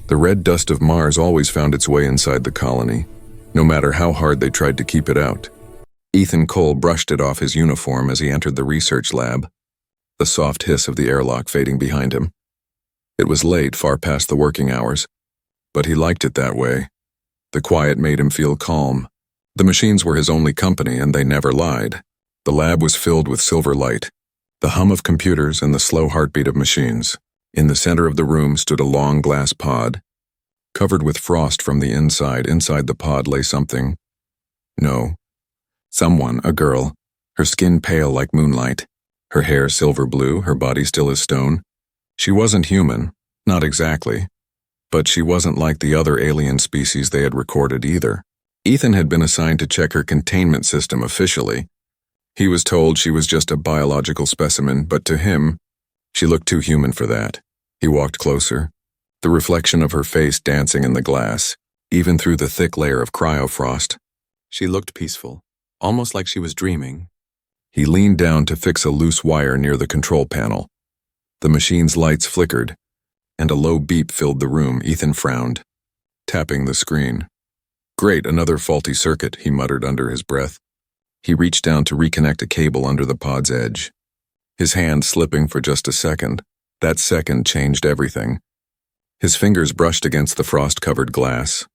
The red dust of Mars always found its way inside the colony, no matter how hard they tried to keep it out. Ethan Cole brushed it off his uniform as he entered the research lab, the soft hiss of the airlock fading behind him. It was late, far past the working hours, but he liked it that way. The quiet made him feel calm. The machines were his only company, and they never lied. The lab was filled with silver light, the hum of computers and the slow heartbeat of machines. In the center of the room stood a long glass pod, covered with frost from the inside. Inside the pod lay something. No. Someone, a girl, her skin pale like moonlight, her hair silver blue, her body still as stone. She wasn't human, not exactly, but she wasn't like the other alien species they had recorded either. Ethan had been assigned to check her containment system officially. He was told she was just a biological specimen, but to him, she looked too human for that. He walked closer, the reflection of her face dancing in the glass, even through the thick layer of cryofrost. She looked peaceful, almost like she was dreaming. He leaned down to fix a loose wire near the control panel. The machine's lights flickered, and a low beep filled the room. Ethan frowned, tapping the screen. Great, another faulty circuit, he muttered under his breath. He reached down to reconnect a cable under the pod's edge. His hand slipping for just a second. That second changed everything. His fingers brushed against the frost-covered glass.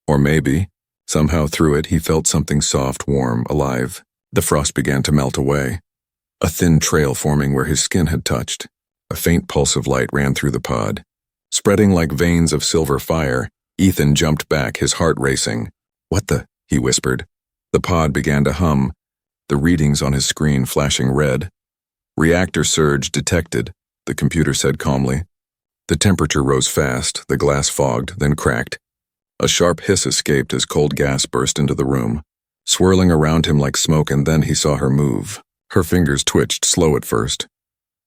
Or maybe, somehow through it, he felt something soft, warm, alive. The frost began to melt away, a thin trail forming where his skin had touched. A faint pulse of light ran through the pod. Spreading like veins of silver fire, Ethan jumped back, his heart racing. "What the?" he whispered. The pod began to hum, the readings on his screen flashing red. "Reactor surge detected," the computer said calmly. The temperature rose fast, the glass fogged, then cracked. A sharp hiss escaped as cold gas burst into the room, swirling around him like smoke, and then he saw her move. Her fingers twitched, slow at first.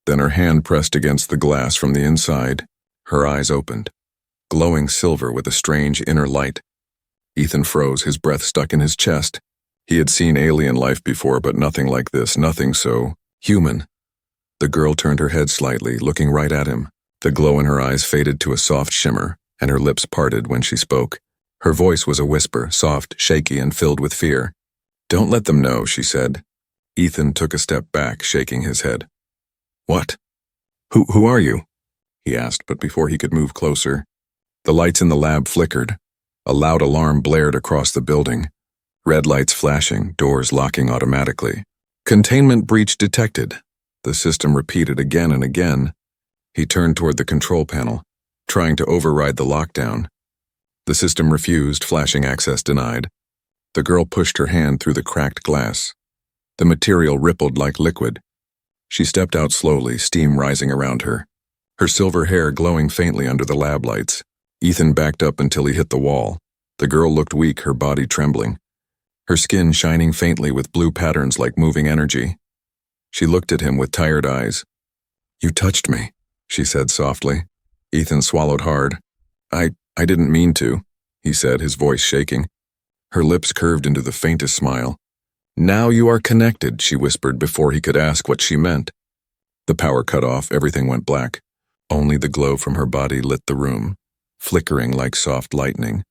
Then her hand pressed against the glass from the inside. Her eyes opened, glowing silver with a strange inner light. Ethan froze, his breath stuck in his chest. He had seen alien life before, but nothing like this, nothing so human. The girl turned her head slightly, looking right at him. The glow in her eyes faded to a soft shimmer, and her lips parted when she spoke. Her voice was a whisper, soft, shaky, and filled with fear. "Don't let them know," she said. Ethan took a step back, shaking his head. "What? Who are you?" he asked, but before he could move closer, the lights in the lab flickered. A loud alarm blared across the building. Red lights flashing, doors locking automatically. "Containment breach detected," the system repeated again and again. He turned toward the control panel, trying to override the lockdown. The system refused, flashing access denied. The girl pushed her hand through the cracked glass. The material rippled like liquid. She stepped out slowly, steam rising around her, her silver hair glowing faintly under the lab lights. Ethan backed up until he hit the wall. The girl looked weak, her body trembling, her skin shining faintly with blue patterns like moving energy. She looked at him with tired eyes. "You touched me," she said softly. Ethan swallowed hard. I didn't mean to," he said, his voice shaking. Her lips curved into the faintest smile. "Now you are connected," she whispered before he could ask what she meant. The power cut off, everything went black. Only the glow from her body lit the room, flickering like soft lightning.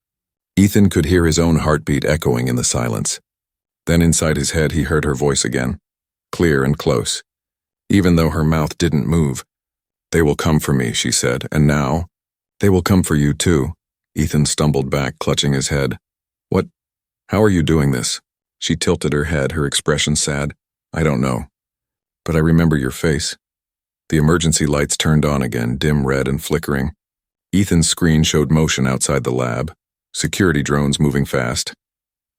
Ethan could hear his own heartbeat echoing in the silence. Then inside his head he heard her voice again, clear and close, even though her mouth didn't move. "They will come for me," she said, "and now, they will come for you too." Ethan stumbled back, clutching his head. "What? How are you doing this?" She tilted her head, her expression sad. "I don't know. But I remember your face." The emergency lights turned on again, dim red and flickering. Ethan's screen showed motion outside the lab, security drones moving fast.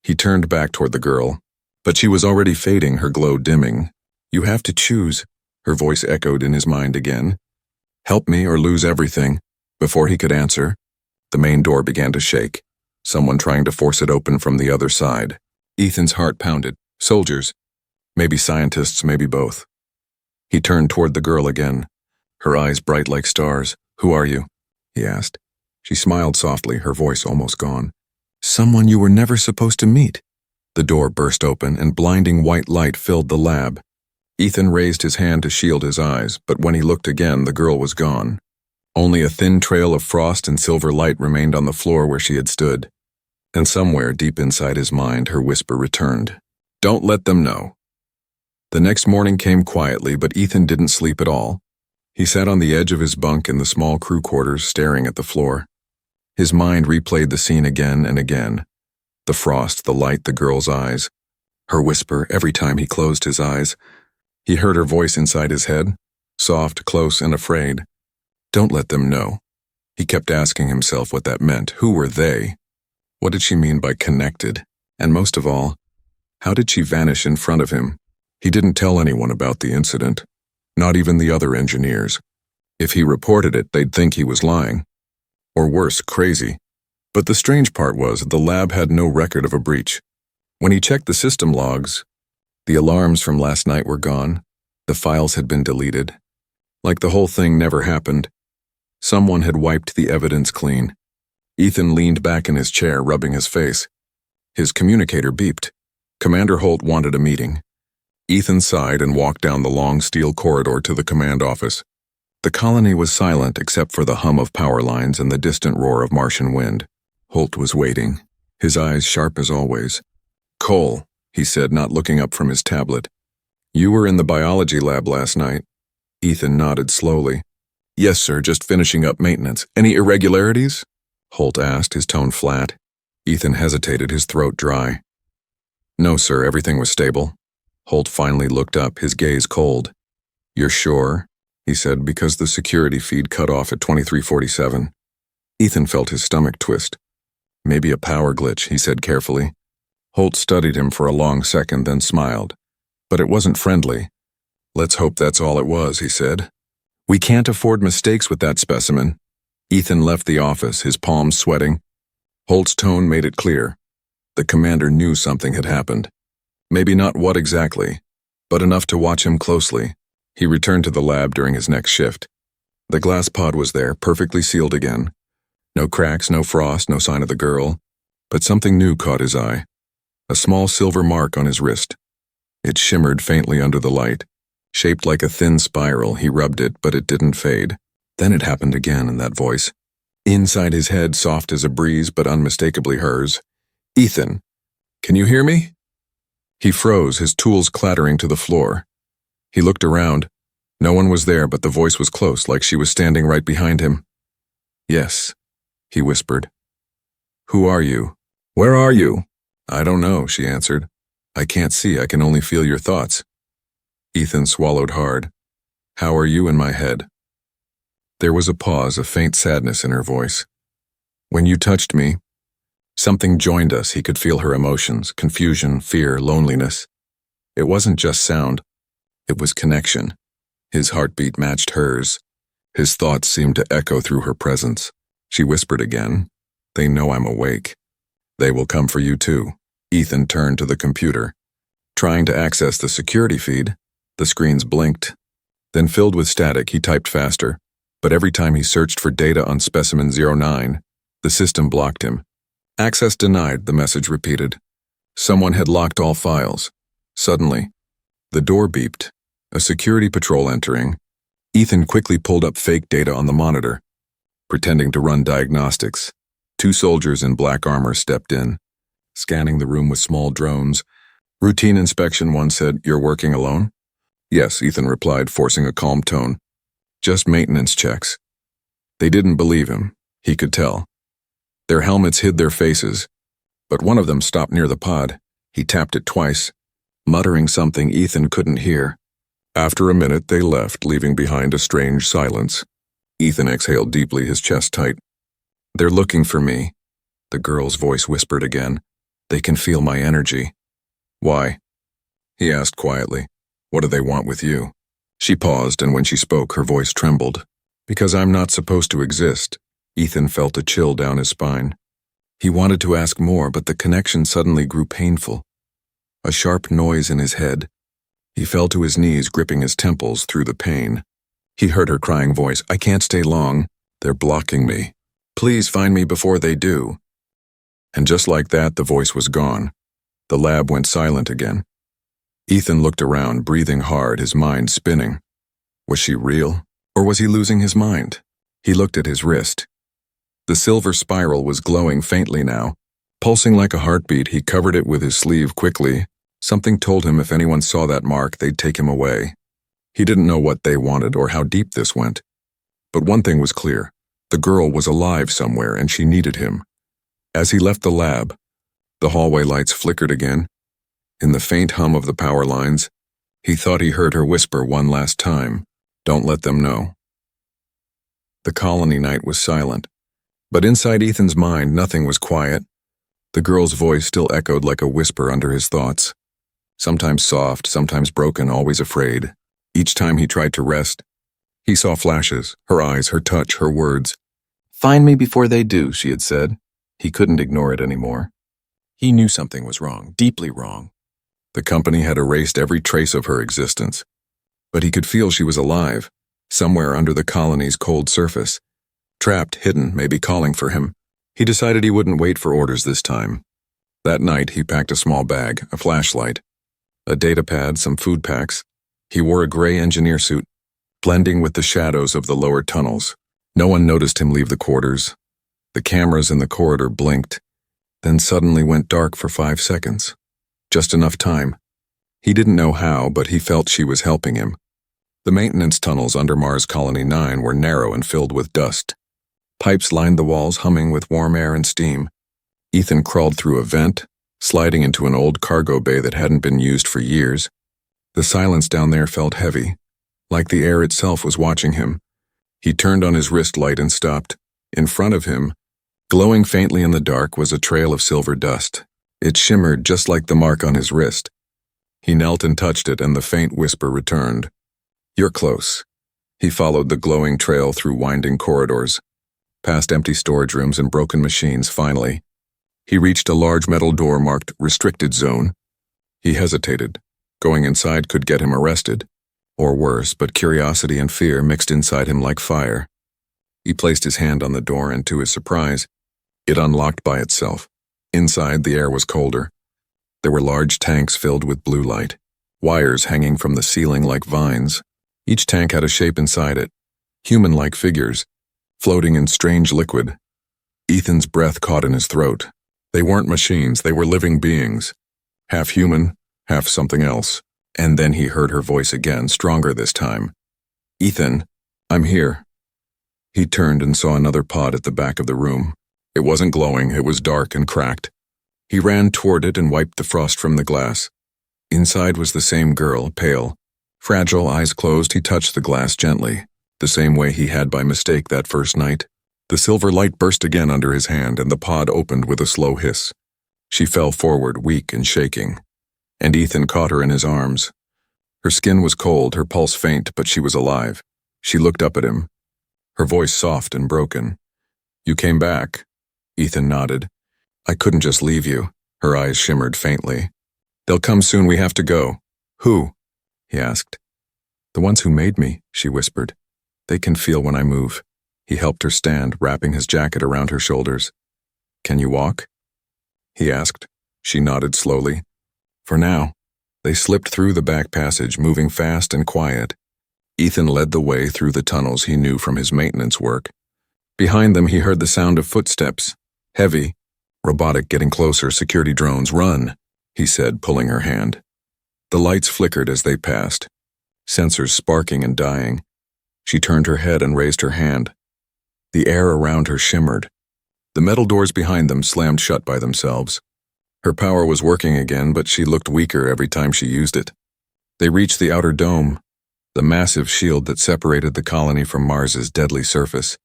He turned back toward the girl, but she was already fading, her glow dimming. "You have to choose," her voice echoed in his mind again. "Help me or lose everything." Before he could answer, the main door began to shake, someone trying to force it open from the other side. Ethan's heart pounded. Soldiers. Maybe scientists, maybe both. He turned toward the girl again, her eyes bright like stars. "Who are you?" he asked. She smiled softly, her voice almost gone. "Someone you were never supposed to meet." The door burst open and blinding white light filled the lab. Ethan raised his hand to shield his eyes, but when he looked again, the girl was gone. Only a thin trail of frost and silver light remained on the floor where she had stood. And somewhere deep inside his mind, her whisper returned. Don't let them know. The next morning came quietly, but Ethan didn't sleep at all. He sat on the edge of his bunk in the small crew quarters, staring at the floor. His mind replayed the scene again and again. The frost, the light, the girl's eyes. Her whisper every time he closed his eyes. He heard her voice inside his head, soft, close, and afraid. Don't let them know. He kept asking himself what that meant. Who were they? What did she mean by connected? And most of all, how did she vanish in front of him? He didn't tell anyone about the incident, not even the other engineers. If he reported it, they'd think he was lying. Or worse, crazy. But the strange part was the lab had no record of a breach. When he checked the system logs, the alarms from last night were gone. The files had been deleted. Like the whole thing never happened. Someone had wiped the evidence clean. Ethan leaned back in his chair, rubbing his face. His communicator beeped. Commander Holt wanted a meeting. Ethan sighed and walked down the long steel corridor to the command office. The colony was silent except for the hum of power lines and the distant roar of Martian wind. Holt was waiting, his eyes sharp as always. Cole, he said, not looking up from his tablet. You were in the biology lab last night. Ethan nodded slowly. Yes, sir, just finishing up maintenance. Any irregularities? Holt asked, his tone flat. Ethan hesitated, his throat dry. No, sir, everything was stable. Holt finally looked up, his gaze cold. You're sure? He said, because the security feed cut off at 2347. Ethan felt his stomach twist. Maybe a power glitch, he said carefully. Holt studied him for a long second, then smiled. But it wasn't friendly. Let's hope that's all it was, he said. We can't afford mistakes with that specimen. Ethan left the office, his palms sweating. Holt's tone made it clear. The commander knew something had happened. Maybe not what exactly, but enough to watch him closely. He returned to the lab during his next shift. The glass pod was there, perfectly sealed again. No cracks, no frost, no sign of the girl. But something new caught his eye. A small silver mark on his wrist. It shimmered faintly under the light. Shaped like a thin spiral, he rubbed it, but it didn't fade. Then it happened again in that voice. Inside his head, soft as a breeze, but unmistakably hers. Ethan, can you hear me? He froze, his tools clattering to the floor. He looked around. No one was there, but the voice was close, like she was standing right behind him. Yes, he whispered. Who are you? Where are you? I don't know, she answered. I can't see, I can only feel your thoughts. Ethan swallowed hard. How are you in my head? There was a pause, a faint sadness in her voice. When you touched me, something joined us. He could feel her emotions, confusion, fear, loneliness. It wasn't just sound. It was connection. His heartbeat matched hers. His thoughts seemed to echo through her presence. She whispered again. They know I'm awake. They will come for you too. Ethan turned to the computer. Trying to access the security feed, the screens blinked. Then filled with static, he typed faster. But every time he searched for data on specimen 09, the system blocked him. Access denied, the message repeated. Someone had locked all files. Suddenly, the door beeped. A security patrol entering. Ethan quickly pulled up fake data on the monitor. Pretending to run diagnostics, 2 soldiers in black armor stepped in, scanning the room with small drones. Routine inspection, one said. You're working alone? Yes, Ethan replied, forcing a calm tone. Just maintenance checks. They didn't believe him, he could tell. Their helmets hid their faces, but one of them stopped near the pod. He tapped it twice, muttering something Ethan couldn't hear. After a minute, they left, leaving behind a strange silence. Ethan exhaled deeply, his chest tight. They're looking for me, the girl's voice whispered again. They can feel my energy. Why? He asked quietly. What do they want with you? She paused, and when she spoke, her voice trembled. Because I'm not supposed to exist. Ethan felt a chill down his spine. He wanted to ask more, but the connection suddenly grew painful. A sharp noise in his head. He fell to his knees, gripping his temples through the pain. He heard her crying voice, I can't stay long. They're blocking me. Please find me before they do. And just like that, the voice was gone. The lab went silent again. Ethan looked around, breathing hard, his mind spinning. Was she real, or was he losing his mind? He looked at his wrist. The silver spiral was glowing faintly now. Pulsing like a heartbeat, he covered it with his sleeve quickly. Something told him if anyone saw that mark, they'd take him away. He didn't know what they wanted or how deep this went. But one thing was clear. The girl was alive somewhere and she needed him. As he left the lab, the hallway lights flickered again. In the faint hum of the power lines, he thought he heard her whisper one last time, "Don't let them know." The colony night was silent. But inside Ethan's mind, nothing was quiet. The girl's voice still echoed like a whisper under his thoughts. Sometimes soft, sometimes broken, always afraid. Each time he tried to rest, he saw flashes, her eyes, her touch, her words. "Find me before they do," she had said. He couldn't ignore it anymore. He knew something was wrong, deeply wrong. The company had erased every trace of her existence. But he could feel she was alive, somewhere under the colony's cold surface. Trapped, hidden, maybe calling for him. He decided he wouldn't wait for orders this time. That night, he packed a small bag, a flashlight, a data pad, some food packs. He wore a gray engineer suit, blending with the shadows of the lower tunnels. No one noticed him leave the quarters. The cameras in the corridor blinked, then suddenly went dark for 5 seconds. Just enough time. He didn't know how, but he felt she was helping him. The maintenance tunnels under Mars Colony 9 were narrow and filled with dust. Pipes lined the walls, humming with warm air and steam. Ethan crawled through a vent, sliding into an old cargo bay that hadn't been used for years. The silence down there felt heavy, like the air itself was watching him. He turned on his wrist light and stopped. In front of him, glowing faintly in the dark, was a trail of silver dust. It shimmered just like the mark on his wrist. He knelt and touched it, and the faint whisper returned. "You're close." He followed the glowing trail through winding corridors, past empty storage rooms and broken machines. Finally, he reached a large metal door marked Restricted Zone. He hesitated. Going inside could get him arrested. Or worse, but curiosity and fear mixed inside him like fire. He placed his hand on the door and, to his surprise, it unlocked by itself. Inside, the air was colder. There were large tanks filled with blue light, wires hanging from the ceiling like vines. Each tank had a shape inside it, human-like figures, floating in strange liquid. Ethan's breath caught in his throat. They weren't machines, they were living beings. Half human, half something else. And then he heard her voice again, stronger this time. "Ethan, I'm here." He turned and saw another pod at the back of the room. It wasn't glowing, it was dark and cracked. He ran toward it and wiped the frost from the glass. Inside was the same girl, pale, fragile, eyes closed. He touched the glass gently, the same way he had by mistake that first night. The silver light burst again under his hand, and the pod opened with a slow hiss. She fell forward, weak and shaking, and Ethan caught her in his arms. Her skin was cold, her pulse faint, but she was alive. She looked up at him, her voice soft and broken. "You came back?" Ethan nodded. "I couldn't just leave you." Her eyes shimmered faintly. "They'll come soon, we have to go." "Who?" he asked. "The ones who made me," she whispered. "They can feel when I move." He helped her stand, wrapping his jacket around her shoulders. "Can you walk?" he asked. She nodded slowly. For now. They slipped through the back passage, moving fast and quiet. Ethan led the way through the tunnels he knew from his maintenance work. Behind them he heard the sound of footsteps. Heavy, robotic, getting closer. "Security drones, run," he said, pulling her hand. The lights flickered as they passed, sensors sparking and dying. She turned her head and raised her hand. The air around her shimmered. The metal doors behind them slammed shut by themselves. Her power was working again, but she looked weaker every time she used it. They reached the outer dome, the massive shield that separated the colony from Mars's deadly surface.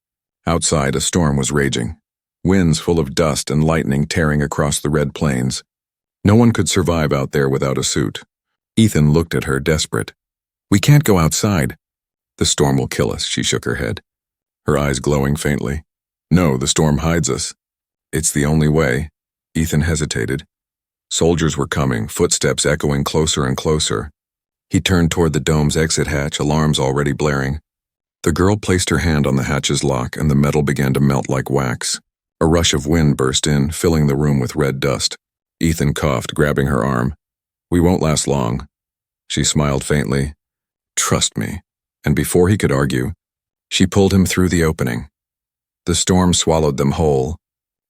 Outside, a storm was raging, winds full of dust and lightning tearing across the red plains. No one could survive out there without a suit. Ethan looked at her, desperate. "We can't go outside." "The storm will kill us," she shook her head, her eyes glowing faintly. "No, the storm hides us." "It's the only way." Ethan hesitated. Soldiers were coming, footsteps echoing closer and closer. He turned toward the dome's exit hatch, alarms already blaring. The girl placed her hand on the hatch's lock, and the metal began to melt like wax. A rush of wind burst in, filling the room with red dust. Ethan coughed, grabbing her arm. "We won't last long." She smiled faintly. "Trust me." And before he could argue, She pulled him through the opening. The storm swallowed them whole.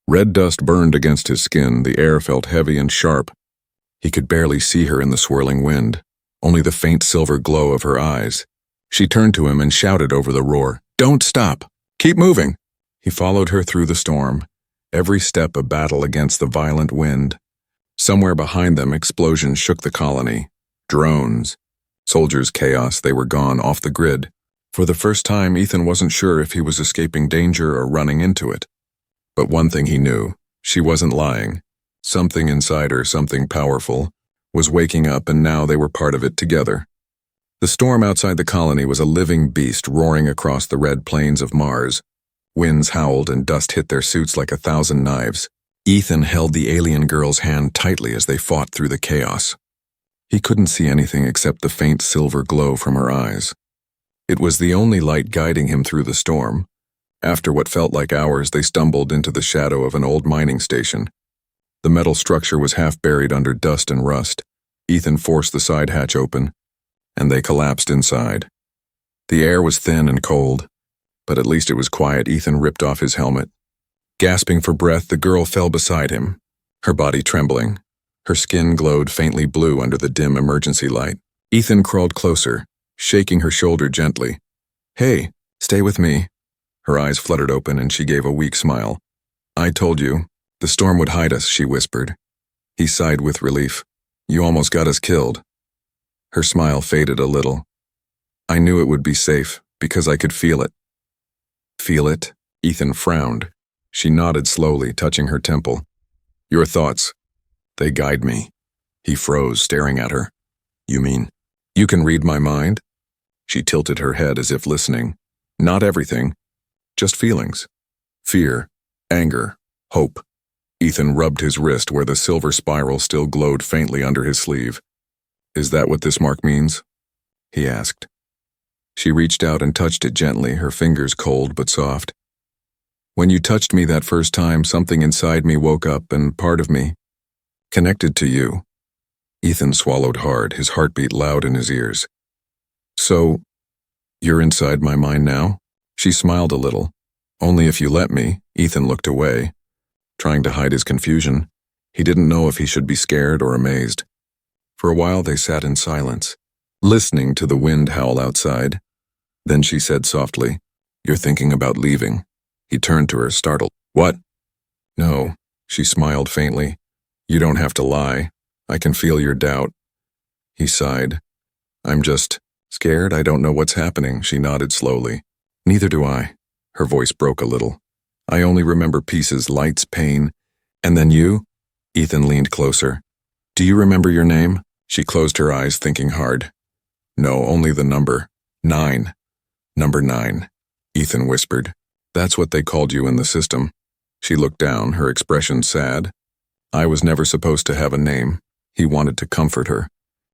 Red dust burned against his skin, the air felt heavy and sharp. He could barely see her in the swirling wind, only the faint silver glow of her eyes. She turned to him and shouted over the roar, "Don't stop! Keep moving!" He followed her through the storm, every step a battle against the violent wind. Somewhere behind them, explosions shook the colony. Drones. Soldiers' chaos, they were gone, off the grid. For the first time, Ethan wasn't sure if he was escaping danger or running into it. But one thing he knew, she wasn't lying. Something inside her, something powerful, was waking up, and now they were part of it together. The storm outside the colony was a living beast roaring across the red plains of Mars. Winds howled and dust hit their suits like 1,000 knives. Ethan held the alien girl's hand tightly as they fought through the chaos. He couldn't see anything except the faint silver glow from her eyes. It was the only light guiding him through the storm. After what felt like hours, they stumbled into the shadow of an old mining station. The metal structure was half buried under dust and rust. Ethan forced the side hatch open, and they collapsed inside. The air was thin and cold, but at least it was quiet. Ethan ripped off his helmet. Gasping for breath, the girl fell beside him, her body trembling. Her skin glowed faintly blue under the dim emergency light. Ethan crawled closer, shaking her shoulder gently. "Hey, stay with me." Her eyes fluttered open and she gave a weak smile. "I told you, the storm would hide us," she whispered. He sighed with relief. "You almost got us killed." Her smile faded a little. "I knew it would be safe, because I could feel it." "Feel it?" Ethan frowned. She nodded slowly, touching her temple. "Your thoughts. They guide me." He froze, staring at her. "You mean, you can read my mind?" She tilted her head as if listening. "Not everything. Just feelings. Fear, anger, hope." Ethan rubbed his wrist where the silver spiral still glowed faintly under his sleeve. "Is that what this mark means?" he asked. She reached out and touched it gently, her fingers cold but soft. "When you touched me that first time, something inside me woke up, and part of me connected to you." Ethan swallowed hard, his heartbeat loud in his ears. "So, you're inside my mind now?" She smiled a little. "Only if you let me." Ethan looked away, trying to hide his confusion. He didn't know if he should be scared or amazed. For a while they sat in silence, listening to the wind howl outside. Then she said softly, "You're thinking about leaving." He turned to her, startled. "What?" "No," she smiled faintly. "You don't have to lie. I can feel your doubt." He sighed. "I'm just scared. I don't know what's happening." She nodded slowly. "Neither do I." Her voice broke a little. "I only remember pieces, lights, pain. And then you?" Ethan leaned closer. "Do you remember your name?" She closed her eyes, thinking hard. "No, only the number. 9. Number 9. Ethan whispered. "That's what they called you in the system." She looked down, her expression sad. "I was never supposed to have a name." He wanted to comfort her.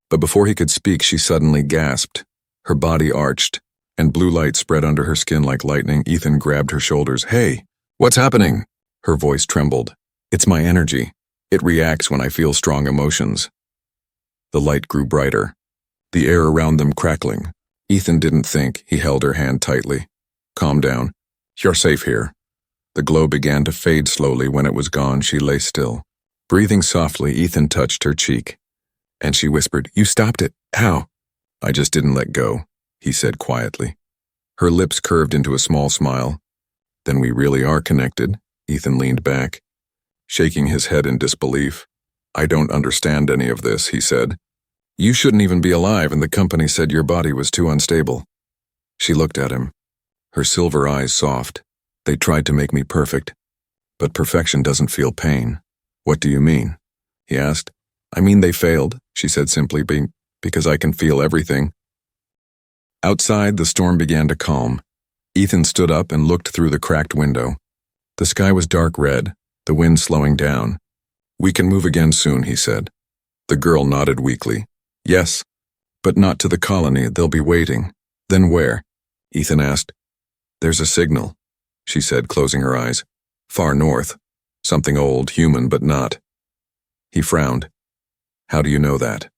But before he could speak, she suddenly gasped. Her body arched, and blue light spread under her skin like lightning. Ethan grabbed her shoulders. "Hey, what's happening?" Her voice trembled. "It's my energy. It reacts when I feel strong emotions." The light grew brighter, the air around them crackling. Ethan didn't think. He held her hand tightly. "Calm down. You're safe here." The glow began to fade slowly. When it was gone, she lay still. Breathing softly, Ethan touched her cheek, and she whispered, "You stopped it. How?" "I just didn't let go," he said quietly. Her lips curved into a small smile. "Then we really are connected." Ethan leaned back, shaking his head in disbelief. "I don't understand any of this," he said. "You shouldn't even be alive, and the company said your body was too unstable." She looked at him, her silver eyes soft. "They tried to make me perfect, but perfection doesn't feel pain." "What do you mean?" he asked. "I mean they failed," she said simply, "because I can feel everything." Outside, the storm began to calm. Ethan stood up and looked through the cracked window. The sky was dark red, the wind slowing down. "We can move again soon," he said. The girl nodded weakly. "Yes, but not to the colony. They'll be waiting." "Then where?" Ethan asked. "There's a signal," she said, closing her eyes. "Far north. Something old, human, but not." He frowned. "How do you know that?"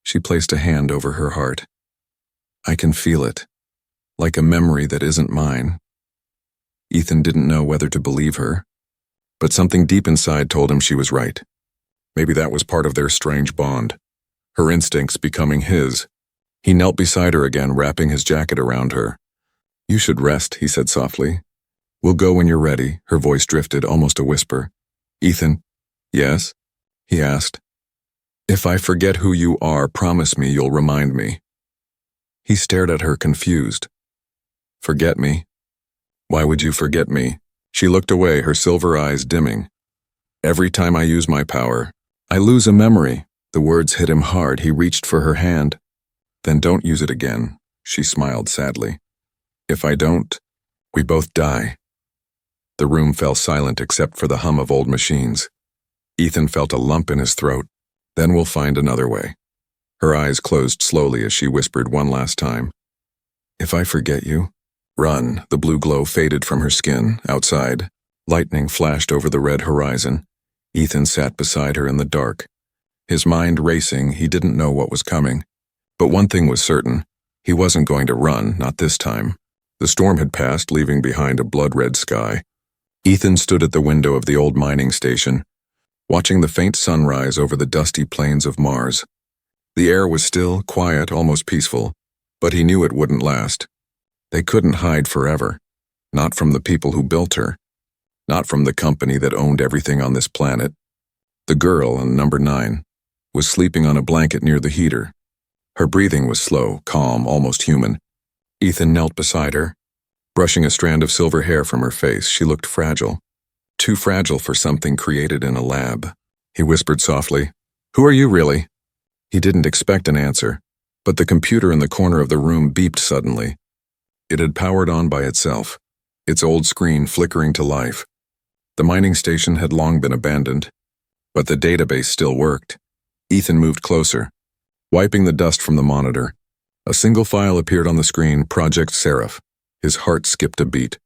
She placed a hand over her heart. "I can feel it. like a memory that isn't mine. Ethan didn't know whether to believe her, but something deep inside told him she was right. Maybe that was part of their strange bond, her instincts becoming his. He knelt beside her again, wrapping his jacket around her. "You should rest," he said softly. "We'll go when you're ready." Her voice drifted, almost a whisper. "Ethan." "Yes?" he asked. "If I forget who you are, promise me you'll remind me." He stared at her, confused. "Forget me? Why would you forget me?" She looked away, her silver eyes dimming. "Every time I use my power, I lose a memory." The words hit him hard. He reached for her hand. "Then don't use it again," she smiled sadly. "If I don't, we both die." The room fell silent except for the hum of old machines. Ethan felt a lump in his throat. "Then we'll find another way." Her eyes closed slowly as she whispered one last time. "If I forget you, run." The blue glow faded from her skin. Outside, lightning flashed over the red horizon. Ethan sat beside her in the dark. His mind racing, he didn't know what was coming. But one thing was certain, he wasn't going to run, not this time. The storm had passed, leaving behind a blood-red sky. Ethan stood at the window of the old mining station, watching the faint sunrise over the dusty plains of Mars. The air was still, quiet, almost peaceful, but he knew it wouldn't last. They couldn't hide forever. Not from the people who built her. Not from the company that owned everything on this planet. The girl on number 9 was sleeping on a blanket near the heater. Her breathing was slow, calm, almost human. Ethan knelt beside her, brushing a strand of silver hair from her face. She looked fragile. Too fragile for something created in a lab. He whispered softly, "Who are you really?" He didn't expect an answer, but the computer in the corner of the room beeped suddenly. It had powered on by itself, its old screen flickering to life. The mining station had long been abandoned, but the database still worked. Ethan moved closer, wiping the dust from the monitor. A single file appeared on the screen, Project Seraph. His heart skipped a beat.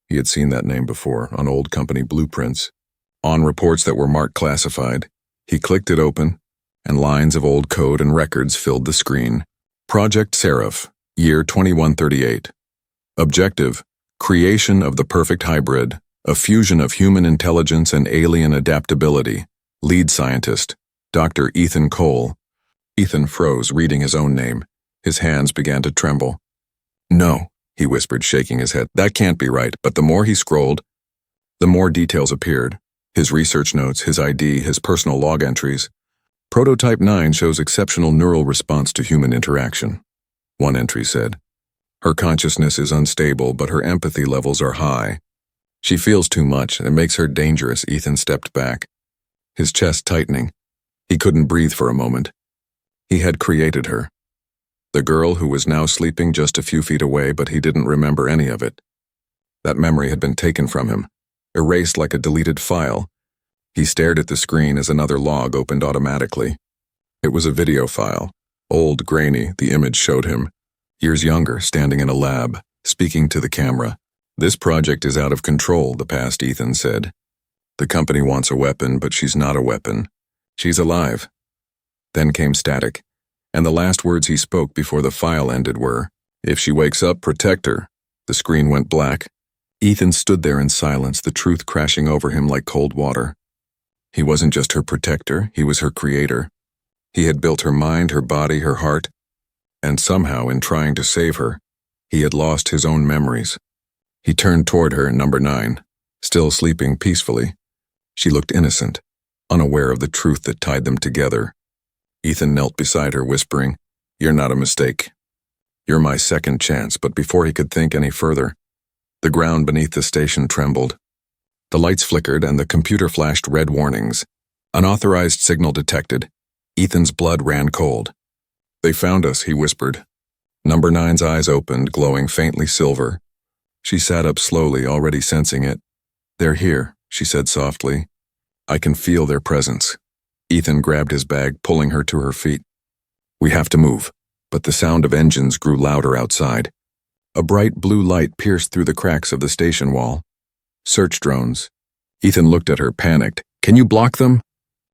He had seen that name before, on old company blueprints, on reports that were marked classified. He clicked it open, and lines of old code and records filled the screen. Project Seraph, year 2138. Objective, creation of the perfect hybrid, a fusion of human intelligence and alien adaptability. Lead scientist, Dr. Ethan Cole. Ethan froze, reading his own name. His hands began to tremble. "No," he whispered, shaking his head. "That can't be right." But the more he scrolled, the more details appeared. His research notes, his ID, his personal log entries. Prototype 9 shows exceptional neural response to human interaction. One entry said, "Her consciousness is unstable, but her empathy levels are high. She feels too much, and it makes her dangerous." Ethan stepped back, his chest tightening. He couldn't breathe for a moment. He had created her. The girl who was now sleeping just a few feet away, but he didn't remember any of it. That memory had been taken from him, erased like a deleted file. He stared at the screen as another log opened automatically. It was a video file. Old, grainy, the image showed him. Years younger, standing in a lab, speaking to the camera. "This project is out of control," the past Ethan said. "The company wants a weapon, but she's not a weapon. She's alive." Then came static, and the last words he spoke before the file ended were, "If she wakes up, protect her." The screen went black. Ethan stood there in silence, the truth crashing over him like cold water. He wasn't just her protector, he was her creator. He had built her mind, her body, her heart, and somehow, in trying to save her, he had lost his own memories. He turned toward her, number 9, still sleeping peacefully. She looked innocent, unaware of the truth that tied them together. Ethan knelt beside her, whispering, "You're not a mistake. You're my second chance." But before he could think any further, the ground beneath the station trembled. The lights flickered and the computer flashed red warnings. Unauthorized signal detected. Ethan's blood ran cold. "They found us," he whispered. Number 9's eyes opened, glowing faintly silver. She sat up slowly, already sensing it. "They're here," she said softly. "I can feel their presence." Ethan grabbed his bag, pulling her to her feet. "We have to move." But the sound of engines grew louder outside. A bright blue light pierced through the cracks of the station wall. "Search drones." Ethan looked at her, panicked. "Can you block them?"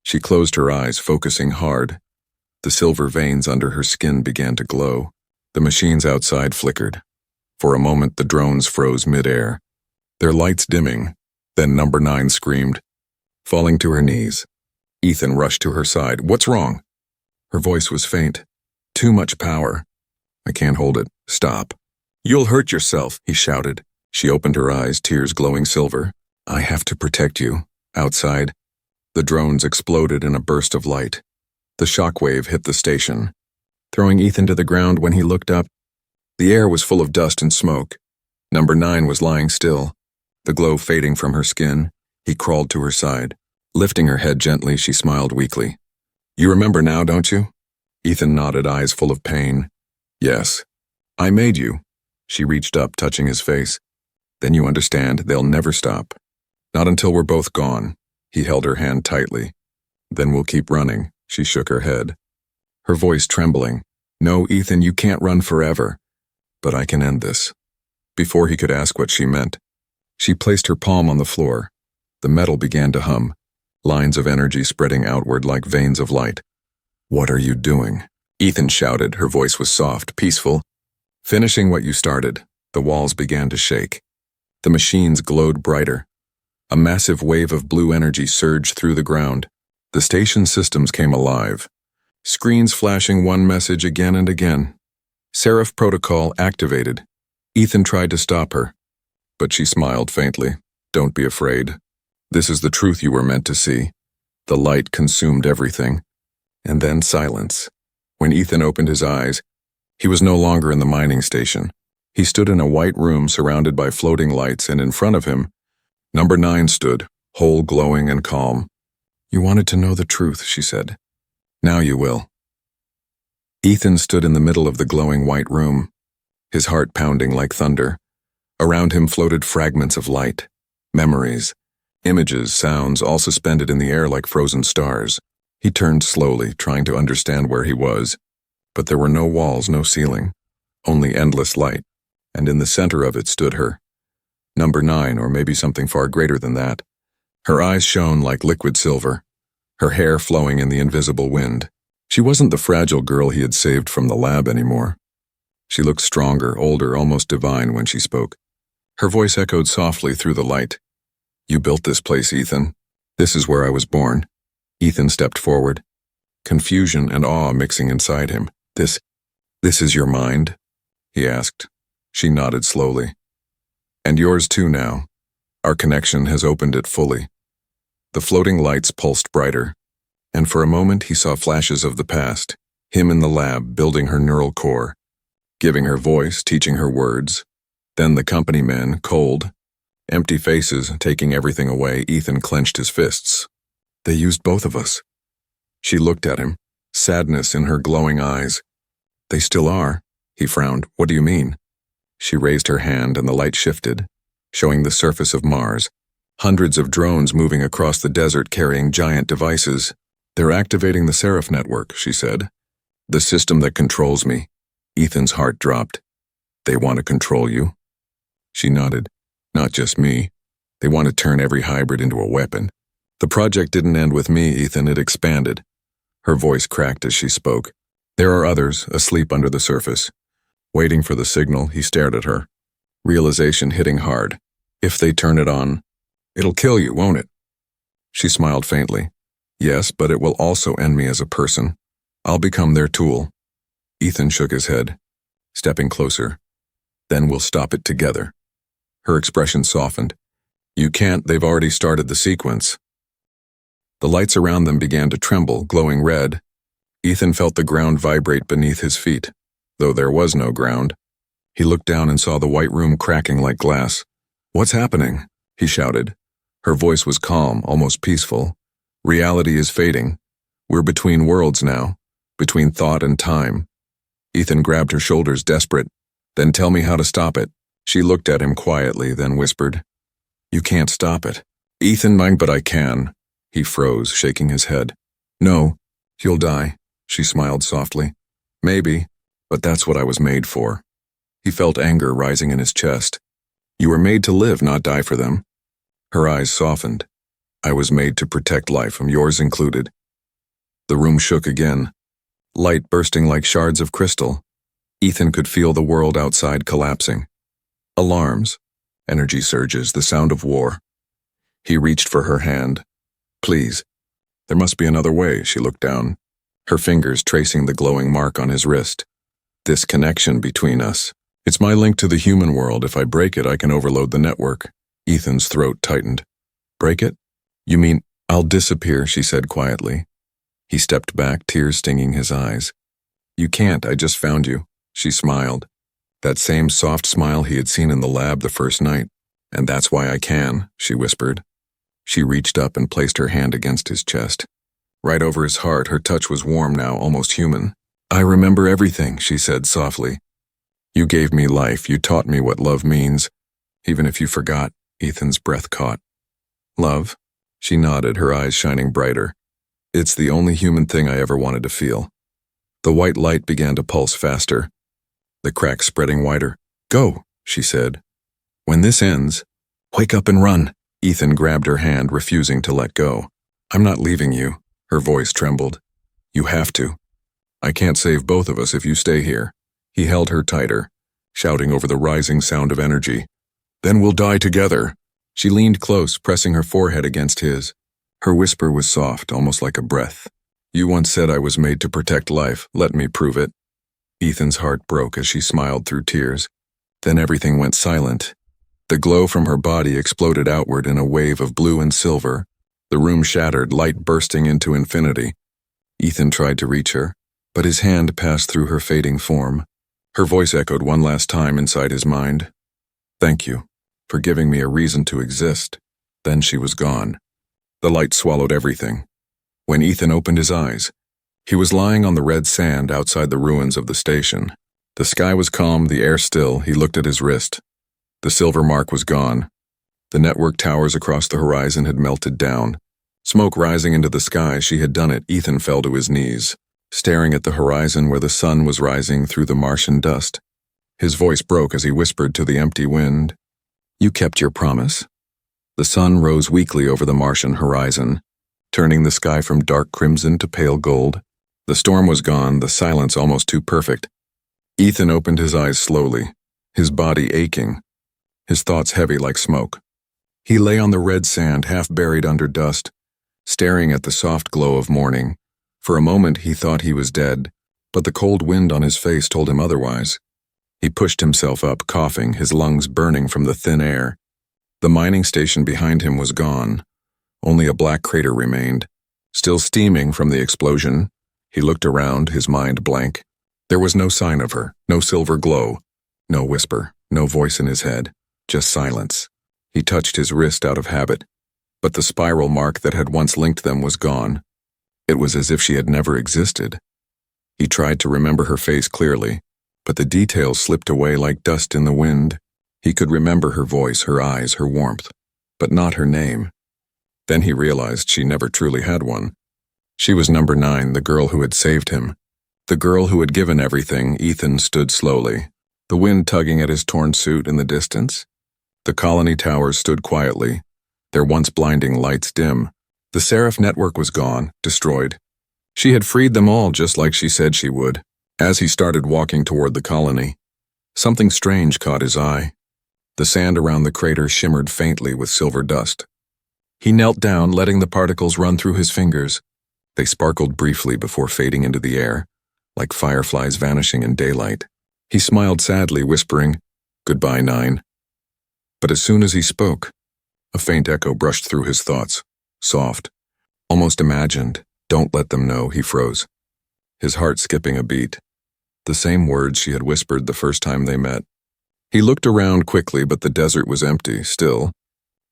She closed her eyes, focusing hard. The silver veins under her skin began to glow. The machines outside flickered. For a moment, the drones froze mid-air, their lights dimming. Then Number 9 screamed, falling to her knees. Ethan rushed to her side. "What's wrong?" Her voice was faint. "Too much power. I can't hold it. Stop." "You'll hurt yourself," he shouted. She opened her eyes, tears glowing silver. "I have to protect you." Outside, the drones exploded in a burst of light. The shockwave hit the station, throwing Ethan to the ground. When he looked up, the air was full of dust and smoke. Number 9 was lying still, the glow fading from her skin. He crawled to her side. Lifting her head gently, she smiled weakly. "You remember now, don't you?" Ethan nodded, eyes full of pain. "Yes. I made you." She reached up, touching his face. "Then you understand they'll never stop. Not until we're both gone." He held her hand tightly. "Then we'll keep running." She shook her head, her voice trembling. "No, Ethan, you can't run forever. But I can end this." Before he could ask what she meant, she placed her palm on the floor. The metal began to hum, lines of energy spreading outward like veins of light. "What are you doing?" Ethan shouted. Her voice was soft, peaceful. "Finishing what you started." The walls began to shake. The machines glowed brighter. A massive wave of blue energy surged through the ground. The station systems came alive, screens flashing one message again and again. Seraph protocol activated. Ethan tried to stop her, but she smiled faintly. "Don't be afraid. This is the truth you were meant to see." The light consumed everything. And then silence. When Ethan opened his eyes, he was no longer in the mining station. He stood in a white room surrounded by floating lights, and in front of him, Number 9 stood, whole, glowing, and calm. "You wanted to know the truth," she said. "Now you will." Ethan stood in the middle of the glowing white room, his heart pounding like thunder. Around him floated fragments of light, memories, images, sounds, all suspended in the air like frozen stars. He turned slowly, trying to understand where he was. But there were no walls, no ceiling, only endless light, and in the center of it stood her. Number 9, or maybe something far greater than that. Her eyes shone like liquid silver, her hair flowing in the invisible wind. She wasn't the fragile girl he had saved from the lab anymore. She looked stronger, older, almost divine when she spoke. Her voice echoed softly through the light. "You built this place, Ethan. This is where I was born." Ethan stepped forward, confusion and awe mixing inside him. This is your mind?" he asked. She nodded slowly. "And yours too now. Our connection has opened it fully." The floating lights pulsed brighter, and for a moment he saw flashes of the past, him in the lab building her neural core, giving her voice, teaching her words. Then the company men, cold, empty faces, taking everything away. Ethan clenched his fists. "They used both of us." She looked at him, sadness in her glowing eyes. "They still are." He frowned. "What do you mean?" She raised her hand and the light shifted, showing the surface of Mars. Hundreds of drones moving across the desert carrying giant devices. "They're activating the Seraph network," she said. "The system that controls me." Ethan's heart dropped. "They want to control you?" She nodded. "Not just me. They want to turn every hybrid into a weapon." "The project didn't end with me, Ethan. It expanded." Her voice cracked as she spoke. "There are others, asleep under the surface." Waiting for the signal, he stared at her. Realization hitting hard. "If they turn it on, it'll kill you, won't it?" She smiled faintly. "Yes, but it will also end me as a person. I'll become their tool." Ethan shook his head, stepping closer. "Then we'll stop it together." Her expression softened. "You can't, they've already started the sequence." The lights around them began to tremble, glowing red. Ethan felt the ground vibrate beneath his feet, though there was no ground. He looked down and saw the white room cracking like glass. "What's happening?" he shouted. Her voice was calm, almost peaceful. "Reality is fading. We're between worlds now, between thought and time." Ethan grabbed her shoulders, desperate. "Then tell me how to stop it." She looked at him quietly, then whispered, "You can't stop it." "Ethan, but I can." He froze, shaking his head. "No, you'll die." She smiled softly. "Maybe, but that's what I was made for." He felt anger rising in his chest. "You were made to live, not die for them." Her eyes softened. "I was made to protect life, yours included." The room shook again, light bursting like shards of crystal. Ethan could feel the world outside collapsing. Alarms, energy surges, the sound of war. He reached for her hand. Please. There must be another way, she looked down, her fingers tracing the glowing mark on his wrist. This connection between us. It's my link to the human world. If I break it, I can overload the network. Ethan's throat tightened. Break it? You mean, I'll disappear, she said quietly. He stepped back, tears stinging his eyes. You can't, I just found you. She smiled. That same soft smile he had seen in the lab the first night. And that's why I can, she whispered. She reached up and placed her hand against his chest. Right over his heart, her touch was warm now, almost human. I remember everything, she said softly. You gave me life, you taught me what love means. Even if you forgot, Ethan's breath caught. Love? She nodded, her eyes shining brighter. It's the only human thing I ever wanted to feel. The white light began to pulse faster, the cracks spreading wider. Go, she said. When this ends, wake up and run. Ethan grabbed her hand, refusing to let go. I'm not leaving you. Her voice trembled. You have to. I can't save both of us if you stay here. He held her tighter, shouting over the rising sound of energy. Then we'll die together. She leaned close, pressing her forehead against his. Her whisper was soft, almost like a breath. You once said I was made to protect life. Let me prove it. Ethan's heart broke as she smiled through tears. Then everything went silent. The glow from her body exploded outward in a wave of blue and silver. The room shattered, light bursting into infinity. Ethan tried to reach her, but his hand passed through her fading form. Her voice echoed one last time inside his mind. Thank you for giving me a reason to exist. Then she was gone. The light swallowed everything. When Ethan opened his eyes, he was lying on the red sand outside the ruins of the station. The sky was calm, the air still. He looked at his wrist. The silver mark was gone. The network towers across the horizon had melted down. Smoke rising into the sky, she had done it. Ethan fell to his knees, staring at the horizon where the sun was rising through the Martian dust. His voice broke as he whispered to the empty wind. You kept your promise. The sun rose weakly over the Martian horizon, turning the sky from dark crimson to pale gold. The storm was gone, the silence almost too perfect. Ethan opened his eyes slowly, his body aching, his thoughts heavy like smoke. He lay on the red sand, half buried under dust, staring at the soft glow of morning. For a moment he thought he was dead, but the cold wind on his face told him otherwise. He pushed himself up, coughing, his lungs burning from the thin air. The mining station behind him was gone. Only a black crater remained, still steaming from the explosion. He looked around, his mind blank. There was no sign of her, no silver glow, no whisper, no voice in his head, just silence. He touched his wrist out of habit, but the spiral mark that had once linked them was gone. It was as if she had never existed. He tried to remember her face clearly, but the details slipped away like dust in the wind. He could remember her voice, her eyes, her warmth, but not her name. Then he realized she never truly had one. She was number 9, the girl who had saved him. The girl who had given everything. Ethan stood slowly, the wind tugging at his torn suit in the distance. The colony towers stood quietly, their once blinding lights dim. The Seraph network was gone, destroyed. She had freed them all just like she said she would. As he started walking toward the colony, something strange caught his eye. The sand around the crater shimmered faintly with silver dust. He knelt down, letting the particles run through his fingers. They sparkled briefly before fading into the air, like fireflies vanishing in daylight. He smiled sadly, whispering, "Goodbye, 9." But as soon as he spoke, a faint echo brushed through his thoughts, soft, almost imagined. "Don't let them know," he froze, his heart skipping a beat. The same words she had whispered the first time they met. He looked around quickly, but the desert was empty, still.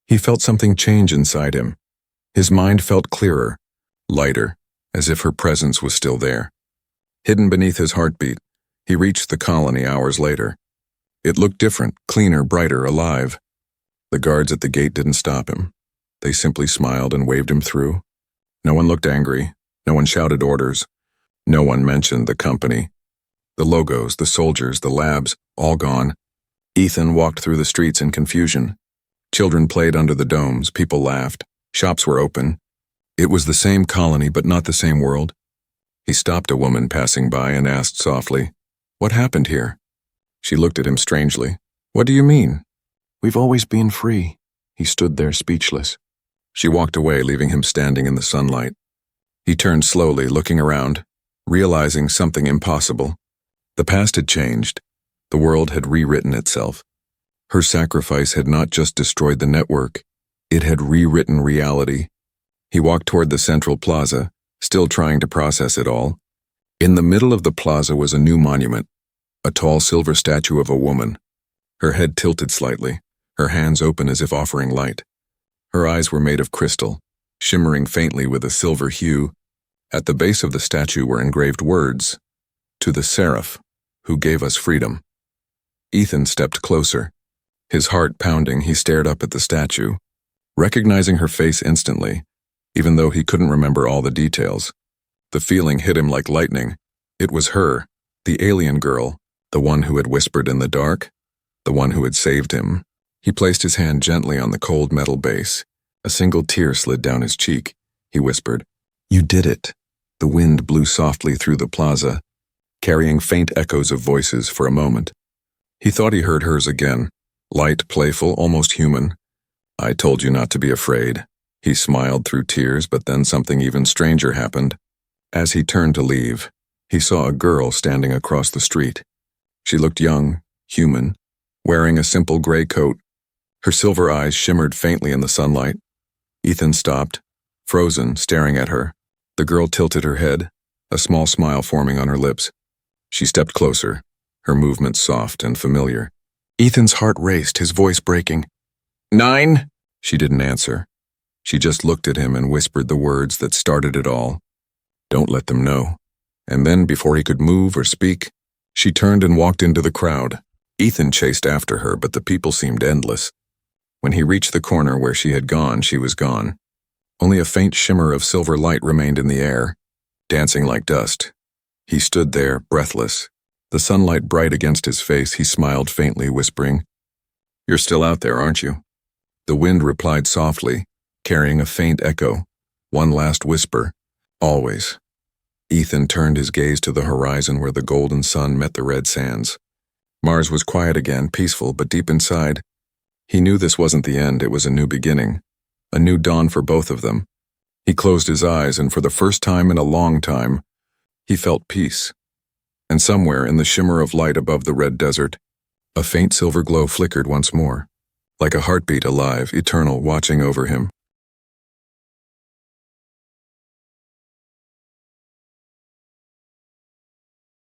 He felt something change inside him. His mind felt clearer, lighter, as if her presence was still there. Hidden beneath his heartbeat, he reached the colony hours later. It looked different, cleaner, brighter, alive. The guards at the gate didn't stop him. They simply smiled and waved him through. No one looked angry. No one shouted orders. No one mentioned the company. The logos, the soldiers, the labs, all gone. Ethan walked through the streets in confusion. Children played under the domes, people laughed, shops were open. It was the same colony, but not the same world. He stopped a woman passing by and asked softly, "What happened here?" She looked at him strangely. What do you mean? We've always been free. He stood there speechless. She walked away, leaving him standing in the sunlight. He turned slowly, looking around, realizing something impossible. The past had changed. The world had rewritten itself. Her sacrifice had not just destroyed the network, it had rewritten reality. He walked toward the central plaza, still trying to process it all. In the middle of the plaza was a new monument, a tall silver statue of a woman. Her head tilted slightly, her hands open as if offering light. Her eyes were made of crystal, shimmering faintly with a silver hue. At the base of the statue were engraved words, "To the Seraph, who gave us freedom." Ethan stepped closer. His heart pounding, he stared up at the statue, recognizing her face instantly, even though he couldn't remember all the details. The feeling hit him like lightning. It was her, the alien girl, the one who had whispered in the dark, the one who had saved him. He placed his hand gently on the cold metal base. A single tear slid down his cheek. He whispered, "You did it." The wind blew softly through the plaza, carrying faint echoes of voices for a moment. He thought he heard hers again, light, playful, almost human. "I told you not to be afraid." He smiled through tears, but then something even stranger happened. As he turned to leave, he saw a girl standing across the street. She looked young, human, wearing a simple gray coat. Her silver eyes shimmered faintly in the sunlight. Ethan stopped, frozen, staring at her. The girl tilted her head, a small smile forming on her lips. She stepped closer, her movements soft and familiar. Ethan's heart raced, his voice breaking. "9?" She didn't answer. She just looked at him and whispered the words that started it all. "Don't let them know." And then, before he could move or speak, she turned and walked into the crowd. Ethan chased after her, but the people seemed endless. When he reached the corner where she had gone, she was gone. Only a faint shimmer of silver light remained in the air, dancing like dust. He stood there, breathless. The sunlight bright against his face, he smiled faintly, whispering, "You're still out there, aren't you?" The wind replied softly, carrying a faint echo, one last whisper, "Always." Ethan turned his gaze to the horizon where the golden sun met the red sands. Mars was quiet again, peaceful, but deep inside, he knew this wasn't the end, it was a new beginning, a new dawn for both of them. He closed his eyes, and for the first time in a long time, he felt peace. And somewhere in the shimmer of light above the red desert, a faint silver glow flickered once more, like a heartbeat alive, eternal, watching over him.